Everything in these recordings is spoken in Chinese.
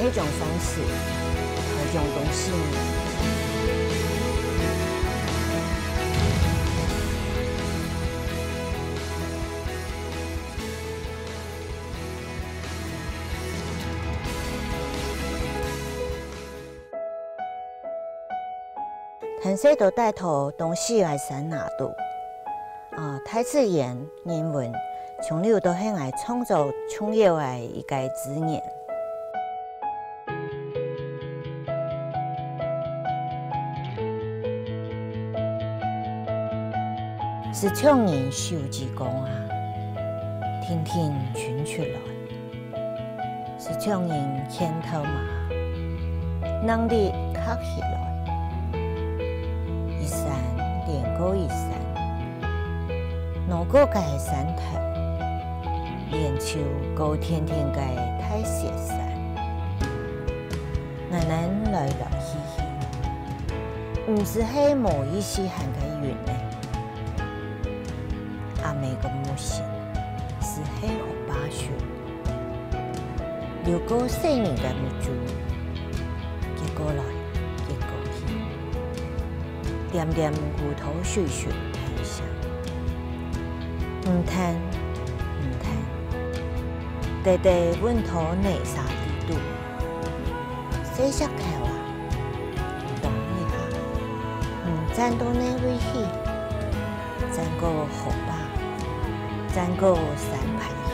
迄种山势，迄种东西。谈西都带头东西来山哪度？太子岩人文从了都很爱创造创业的一个资源。是唱人手指公啊，天天传出来；是唱人牵头马，能力卡起来。一山连过一山。路过个山头，连秋高天天个太雪山，人人来来去去，唔是喺无意思行个远呢，阿妹个母亲是喺河巴树，流过细年个木珠，结过来结过去，点点骨头碎碎弹响。唔贪，地地稳土内沙地度，细石头啊，动一下，唔沾到呢危险，沾过河坝，沾过山排去，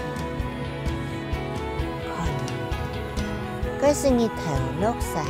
可能，嗰是日头落山。